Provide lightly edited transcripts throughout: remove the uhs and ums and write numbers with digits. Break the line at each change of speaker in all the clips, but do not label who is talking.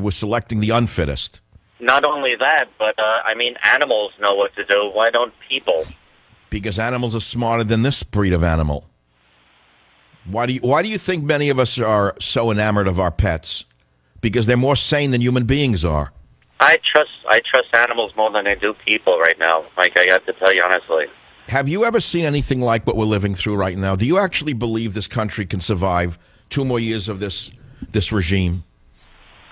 We're selecting the unfittest.
Not only that, but, animals know what to do. Why don't people?
Because animals are smarter than this breed of animal. Why do you think many of us are so enamored of our pets? Because they're more sane than human beings are.
I trust animals more than I do people right now, Mike. I got to tell you honestly.
Have you ever seen anything like what we're living through right now? Do you actually believe this country can survive 2 more years of this regime?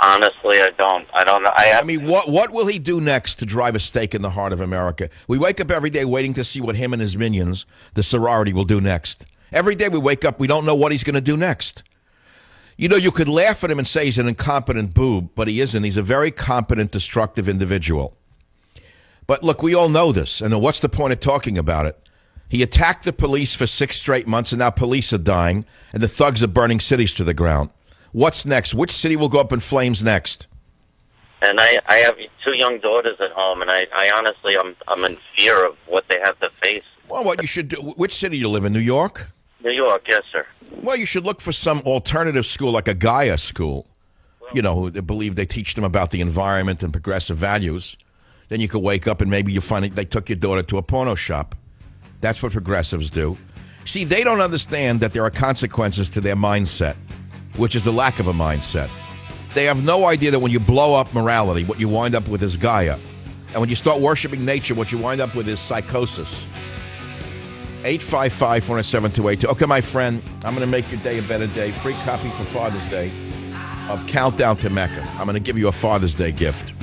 Honestly, I don't. I don't know.
I mean, what will he do next to drive a stake in the heart of America? We wake up every day waiting to see what him and his minions, the sorority, will do next. Every day we wake up, we don't know what he's going to do next. You know, you could laugh at him and say he's an incompetent boob, but he isn't. He's a very competent, destructive individual. But look, we all know this, and what's the point of talking about it? He attacked the police for 6 straight months, and now police are dying, and the thugs are burning cities to the ground. What's next? Which city will go up in flames next?
And I have 2 young daughters at home, and I honestly, I'm in fear of what they have to face.
Well, what you should do? Which city do you live in? New York?
New York, yes, sir.
Well, you should look for some alternative school, like a Gaia school. You know, who believe they teach them about the environment and progressive values. Then you could wake up and maybe you find they took your daughter to a porno shop. That's what progressives do. See, they don't understand that there are consequences to their mindset, which is the lack of a mindset. They have no idea that when you blow up morality, what you wind up with is Gaia. And when you start worshiping nature, what you wind up with is psychosis. 855-407-282. Okay, my friend, I'm going to make your day a better day. Free copy for Father's Day of Countdown to Mecca. I'm going to give you a Father's Day gift.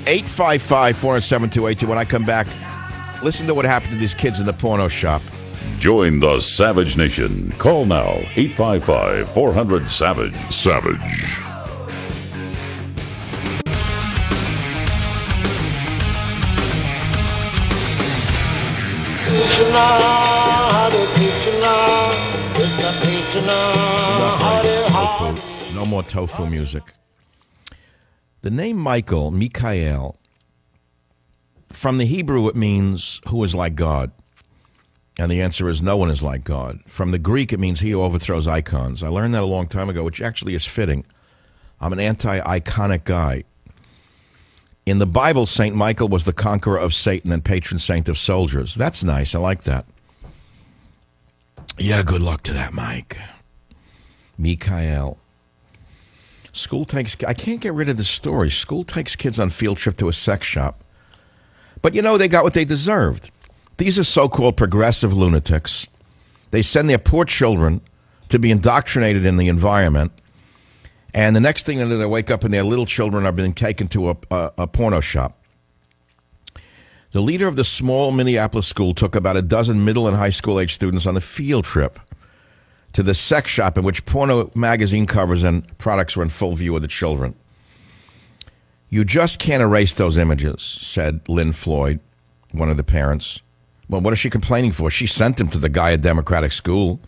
855-407-282. When I come back, listen to what happened to these kids in the porno shop.
Join the Savage Nation. Call now, 855-400-SAVAGE. Savage.
Tofu. No more tofu music. The name Mikael, from the Hebrew it means who is like God. And the answer is no one is like God. From the Greek it means he who overthrows icons. I learned that a long time ago, which actually is fitting. I'm an anti-iconic guy. In the Bible, St. Michael was the conqueror of Satan and patron saint of soldiers. That's nice. I like that. Yeah, good luck to that, Mike. Mikael. I can't get rid of this story. School takes kids on field trip to a sex shop. But you know, they got what they deserved. These are so-called progressive lunatics. They send their poor children to be indoctrinated in the environment. And the next thing they wake up and their little children are being taken to a porno shop. The leader of the small Minneapolis school took about a dozen middle and high school age students on a field trip to the sex shop in which porno magazine covers and products were in full view of the children. You just can't erase those images, said Lynn Floyd, one of the parents. Well, what is she complaining for? She sent him to the Gaia Democratic School.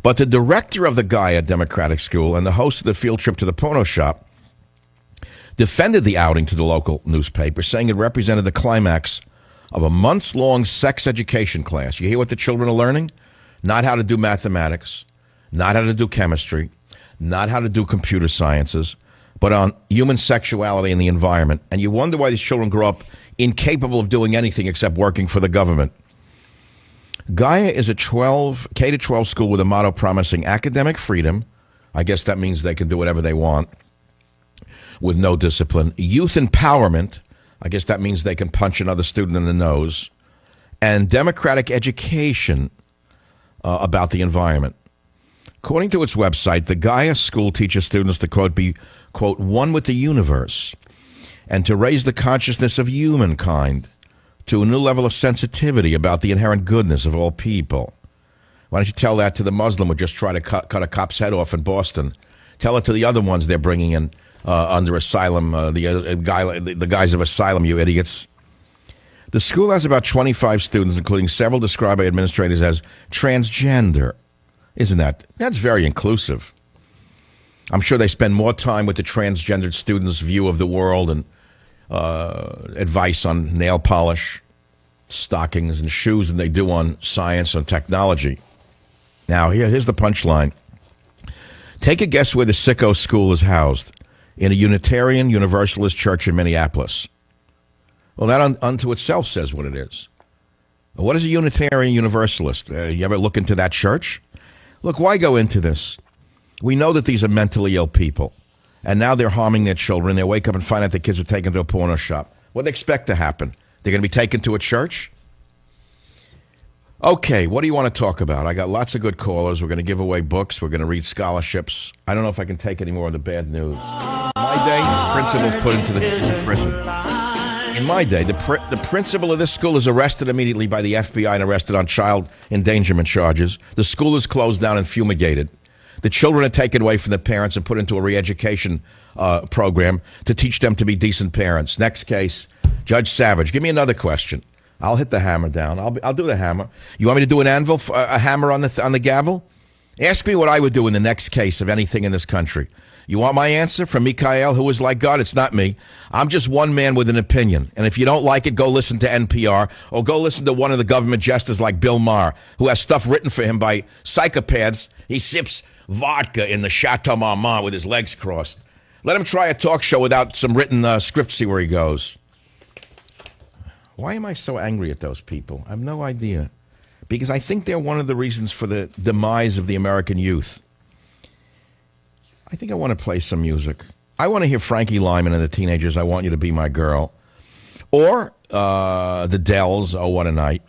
But the director of the Gaia Democratic School and the host of the field trip to the porno shop defended the outing to the local newspaper, saying it represented the climax of a months-long sex education class. You hear what the children are learning? Not how to do mathematics, not how to do chemistry, not how to do computer sciences, but on human sexuality and the environment. And you wonder why these children grow up incapable of doing anything except working for the government. Gaia is a K-12 school with a motto promising academic freedom. I guess that means they can do whatever they want with no discipline. Youth empowerment. I guess that means they can punch another student in the nose. And democratic education about the environment. According to its website, the Gaia school teaches students to, quote, be, quote, one with the universe and to raise the consciousness of humankind to a new level of sensitivity about the inherent goodness of all people. Why don't you tell that to the Muslim who just tried to cut a cop's head off in Boston? Tell it to the other ones they're bringing in under asylum, the guise of asylum, you idiots. The school has about 25 students, including several described by administrators as transgender. That's very inclusive. I'm sure they spend more time with the transgendered students' view of the world and advice on nail polish, stockings, and shoes than they do on science and technology. Now, here's the punchline. Take a guess where the sicko school is housed. in a Unitarian Universalist church in Minneapolis. Well, that unto itself says what it is. What is a Unitarian Universalist? You ever look into that church? Look, why go into this? We know that these are mentally ill people, and now they're harming their children. They wake up and find out their kids are taken to a porno shop. What do they expect to happen? They're going to be taken to a church? Okay, what do you want to talk about? I got lots of good callers. We're going to give away books. We're going to read scholarships. I don't know if I can take any more of the bad news. In my day, principals put into the prison. In my day, the principal of this school is arrested immediately by the FBI and arrested on child endangerment charges. The school is closed down and fumigated. The children are taken away from their parents and put into a re-education program to teach them to be decent parents. Next case, Judge Savage. Give me another question. I'll hit the hammer down. I'll do the hammer. You want me to do an anvil, a hammer on the gavel? Ask me what I would do in the next case of anything in this country. You want my answer from Mikhail, who is like God? It's not me. I'm just one man with an opinion. And if you don't like it, go listen to NPR or go listen to one of the government jesters like Bill Maher, who has stuff written for him by psychopaths. He sips vodka in the Chateau Marmont with his legs crossed. Let him try a talk show without some written script, see where he goes. Why am I so angry at those people? I have no idea. Because I think they're one of the reasons for the demise of the American youth. I think I want to play some music. I want to hear Frankie Lyman and the Teenagers, I Want You to Be My Girl. Or the Dells, Oh What a Night.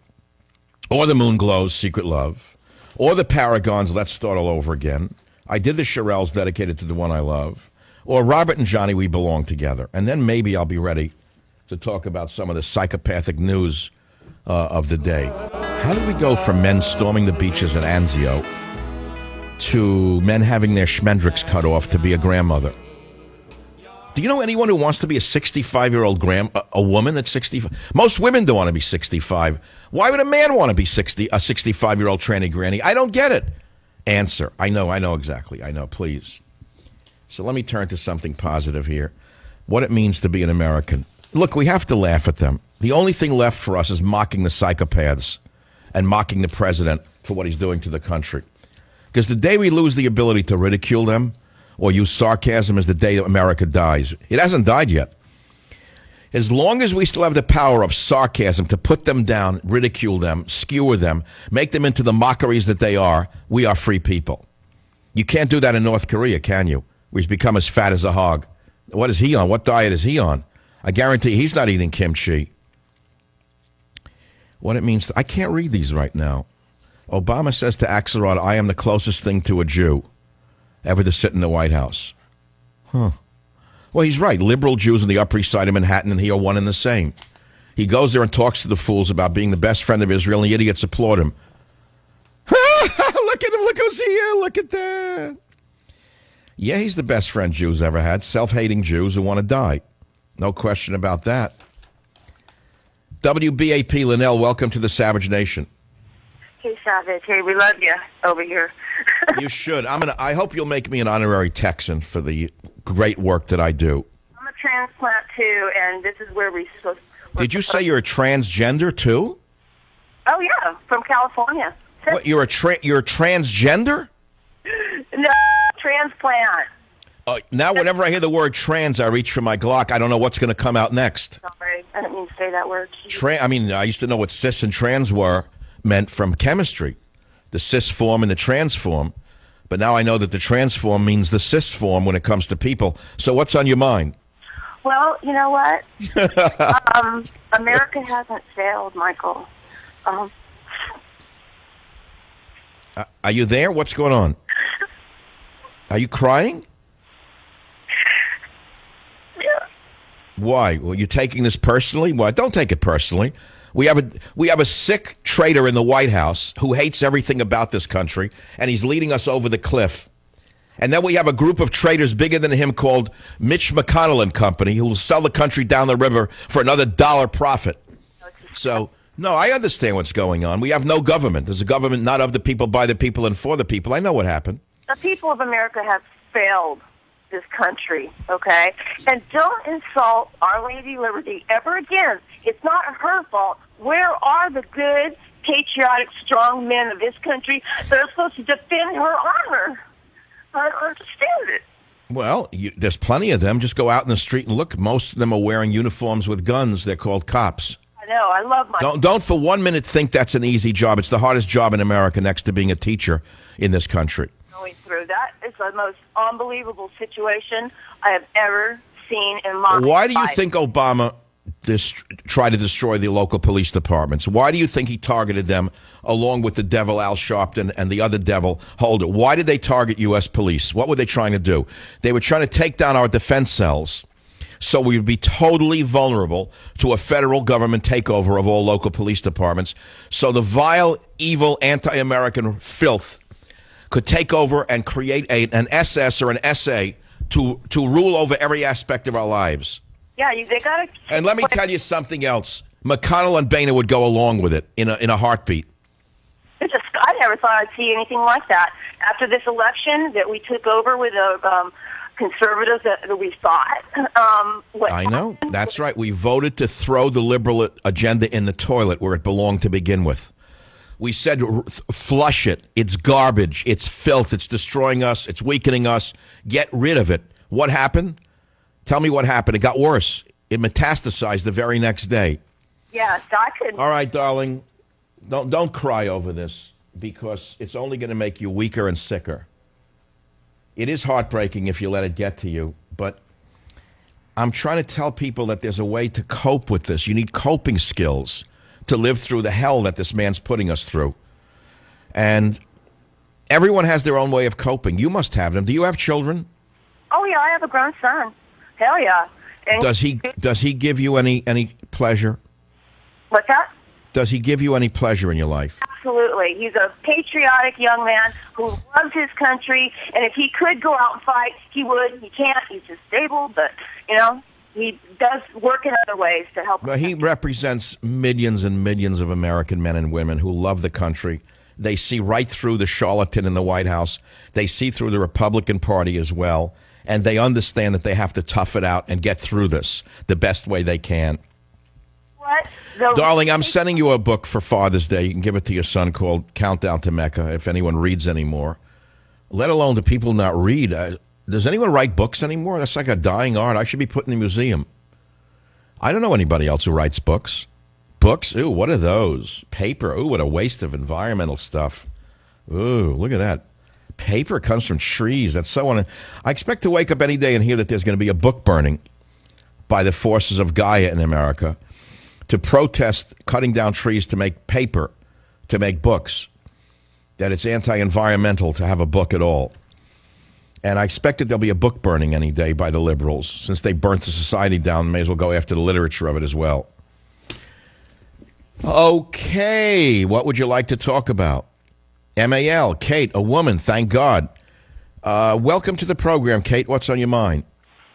Or the Moonglows, Secret Love. Or the Paragons, Let's Start All Over Again. I did the Shirelles, Dedicated to the One I Love. Or Robert and Johnny, We Belong Together. And then maybe I'll be ready to talk about some of the psychopathic news of the day. How did we go from men storming the beaches at Anzio to men having their schmendricks cut off to be a grandmother? Do you know anyone who wants to be a 65-year-old a woman at 65? Most women don't want to be 65. Why would a man want to be a 65-year-old tranny granny? I don't get it. Answer. I know exactly. I know, please. So let me turn to something positive here. What it means to be an American. Look, we have to laugh at them. The only thing left for us is mocking the psychopaths and mocking the president for what he's doing to the country. Because the day we lose the ability to ridicule them or use sarcasm is the day America dies. It hasn't died yet. As long as we still have the power of sarcasm to put them down, ridicule them, skewer them, make them into the mockeries that they are, we are free people. You can't do that in North Korea, can you? Where he's become as fat as a hog. What is he on? What diet is he on? I guarantee he's not eating kimchi. What it means, I can't read these right now. Obama says to Axelrod, I am the closest thing to a Jew ever to sit in the White House. Huh. Well, he's right. Liberal Jews on the Upper East Side of Manhattan and he are one and the same. He goes there and talks to the fools about being the best friend of Israel, and the idiots applaud him. Look at him. Look who's here. Look at that. Yeah, he's the best friend Jews ever had. Self-hating Jews who want to die. No question about that. WBAP, Linnell, welcome to the Savage Nation.
Hey, Savage. Hey, we love you over here.
You should. I hope you'll make me an honorary Texan for the great work that I do.
I'm a transplant, too, and this is where we're supposed to...
Did you say you're a transgender, too?
Oh, yeah, from California.
What, you're a transgender?
No, transplant.
Now, whenever I hear the word trans, I reach for my Glock. I don't know what's going to come out next.
Sorry, I didn't mean to say that word.
I used to know what cis and trans meant from chemistry, the cis form and the trans form. But now I know that the trans form means the cis form when it comes to people. So what's on your mind?
Well, you know what? America hasn't failed, Michael.
Are you there? What's going on? Are you crying?
Yeah.
Why? Well, you're taking this personally? Well, don't take it personally. We have a sick traitor in the White House who hates everything about this country, and he's leading us over the cliff. And then we have a group of traitors bigger than him called Mitch McConnell and Company, who will sell the country down the river for another dollar profit. So, no, I understand what's going on. We have no government. There's a government not of the people, by the people, and for the people. I know what happened.
The people of America have failed this country, okay? And don't insult Our Lady Liberty ever again. It's not her fault. Where are the good, patriotic, strong men of this country that are supposed to defend her honor? I don't understand it.
Well, there's plenty of them. Just go out in the street and look. Most of them are wearing uniforms with guns. They're called cops.
I know. I love my.
Don't for 1 minute think that's an easy job. It's the hardest job in America next to being a teacher in this country.
Going through that is the most unbelievable situation I have ever seen in my life.
Why do you think Obama tried to destroy the local police departments? Why do you think he targeted them along with the devil Al Sharpton and the other devil Holder? Why did they target U.S. police? What were they trying to do? They were trying to take down our defense cells so we would be totally vulnerable to a federal government takeover of all local police departments, so the vile, evil, anti-American filth could take over and create an SS or an SA to rule over every aspect of our lives.
Yeah, they got to.
And let me tell you something else. McConnell and Boehner would go along with it in a heartbeat.
I never thought I'd see anything like that. After this election that we took over with the conservatives that we thought.
I know. That's right. We voted to throw the liberal agenda in the toilet where it belonged to begin with. We said, flush it. It's garbage. It's filth. It's destroying us. It's weakening us. Get rid of it. What happened? Tell me what happened. It got worse. It metastasized the very next day.
Yes, I could.
All right, darling. Don't cry over this, because it's only going to make you weaker and sicker. It is heartbreaking if you let it get to you, but I'm trying to tell people that there's a way to cope with this. You need coping skills to live through the hell that this man's putting us through. And everyone has their own way of coping. You must have them. Do you have children?
Oh, yeah, I have a grown son. Hell yeah. And
Does he give you any pleasure?
What's that?
Does he give you any pleasure in your life?
Absolutely. He's a patriotic young man who loves his country, and if he could go out and fight, he would. He can't. He's disabled, but, he does work in other ways to help.
Well, he represents millions and millions of American men and women who love the country. They see right through the charlatan in the White House. They see through the Republican Party as well, and they understand that they have to tough it out and get through this the best way they can. Darling, I'm sending you a book for Father's Day. You can give it to your son, called Countdown to Mecca, if anyone reads anymore. Let alone do people not read. Does anyone write books anymore? That's like a dying art. I should be put in a museum. I don't know anybody else who writes books. Books? Ooh, what are those? Paper? Ooh, what a waste of environmental stuff. Ooh, look at that. Paper comes from trees. That's so I expect to wake up any day and hear that there's going to be a book burning by the forces of Gaia in America to protest cutting down trees to make paper, to make books, that it's anti-environmental to have a book at all. And I expect that there'll be a book burning any day by the liberals. Since they burnt the society down, may as well go after the literature of it as well. Okay, what would you like to talk about? MAL, Kate, a woman, thank God. Welcome to the program, Kate. What's on your mind?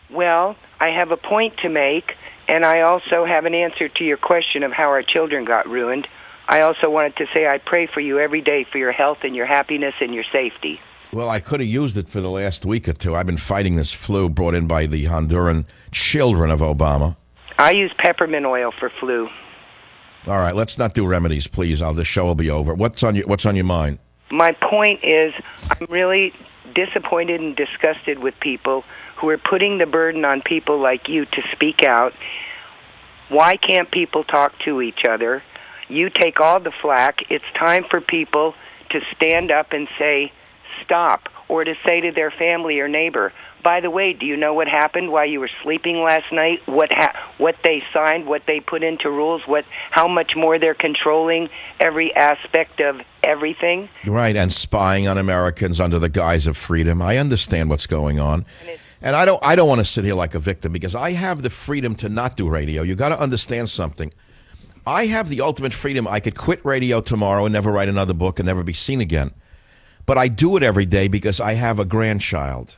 Well, I have a point to make. And I also have an answer to your question of how our children got ruined. I also wanted to say I pray for you every day for your health and your happiness and your safety.
Well, I could have used it for the last week or two. I've been fighting this flu brought in by the Honduran children of Obama.
I use peppermint oil for flu.
All right, let's not do remedies, please. The show will be over. What's on your mind?
My point is I'm really disappointed and disgusted with people who are putting the burden on people like you to speak out. Why can't people talk to each other? You take all the flack. It's time for people to stand up and say, stop, or to say to their family or neighbor, by the way, do you know what happened while you were sleeping last night? What they signed, what they put into rules, how much more they're controlling every aspect of everything?
Right, and spying on Americans under the guise of freedom. I understand what's going on. And I don't want to sit here like a victim, because I have the freedom to not do radio. You got to understand something. I have the ultimate freedom. I could quit radio tomorrow and never write another book and never be seen again. But I do it every day because I have a grandchild.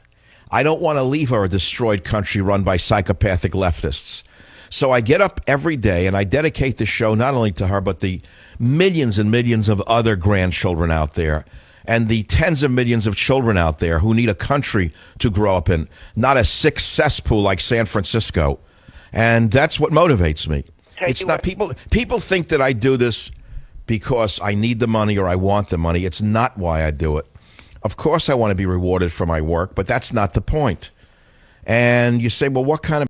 I don't want to leave her a destroyed country run by psychopathic leftists. So I get up every day and I dedicate the show not only to her, but the millions and millions of other grandchildren out there, and the tens of millions of children out there who need a country to grow up in, not a sick cesspool like San Francisco. And that's what motivates me. It's not people think that I do this because I need the money or I want the money. It's not why I do it. Of course I want to be rewarded for my work, but that's not the point. And you say, well, what kind of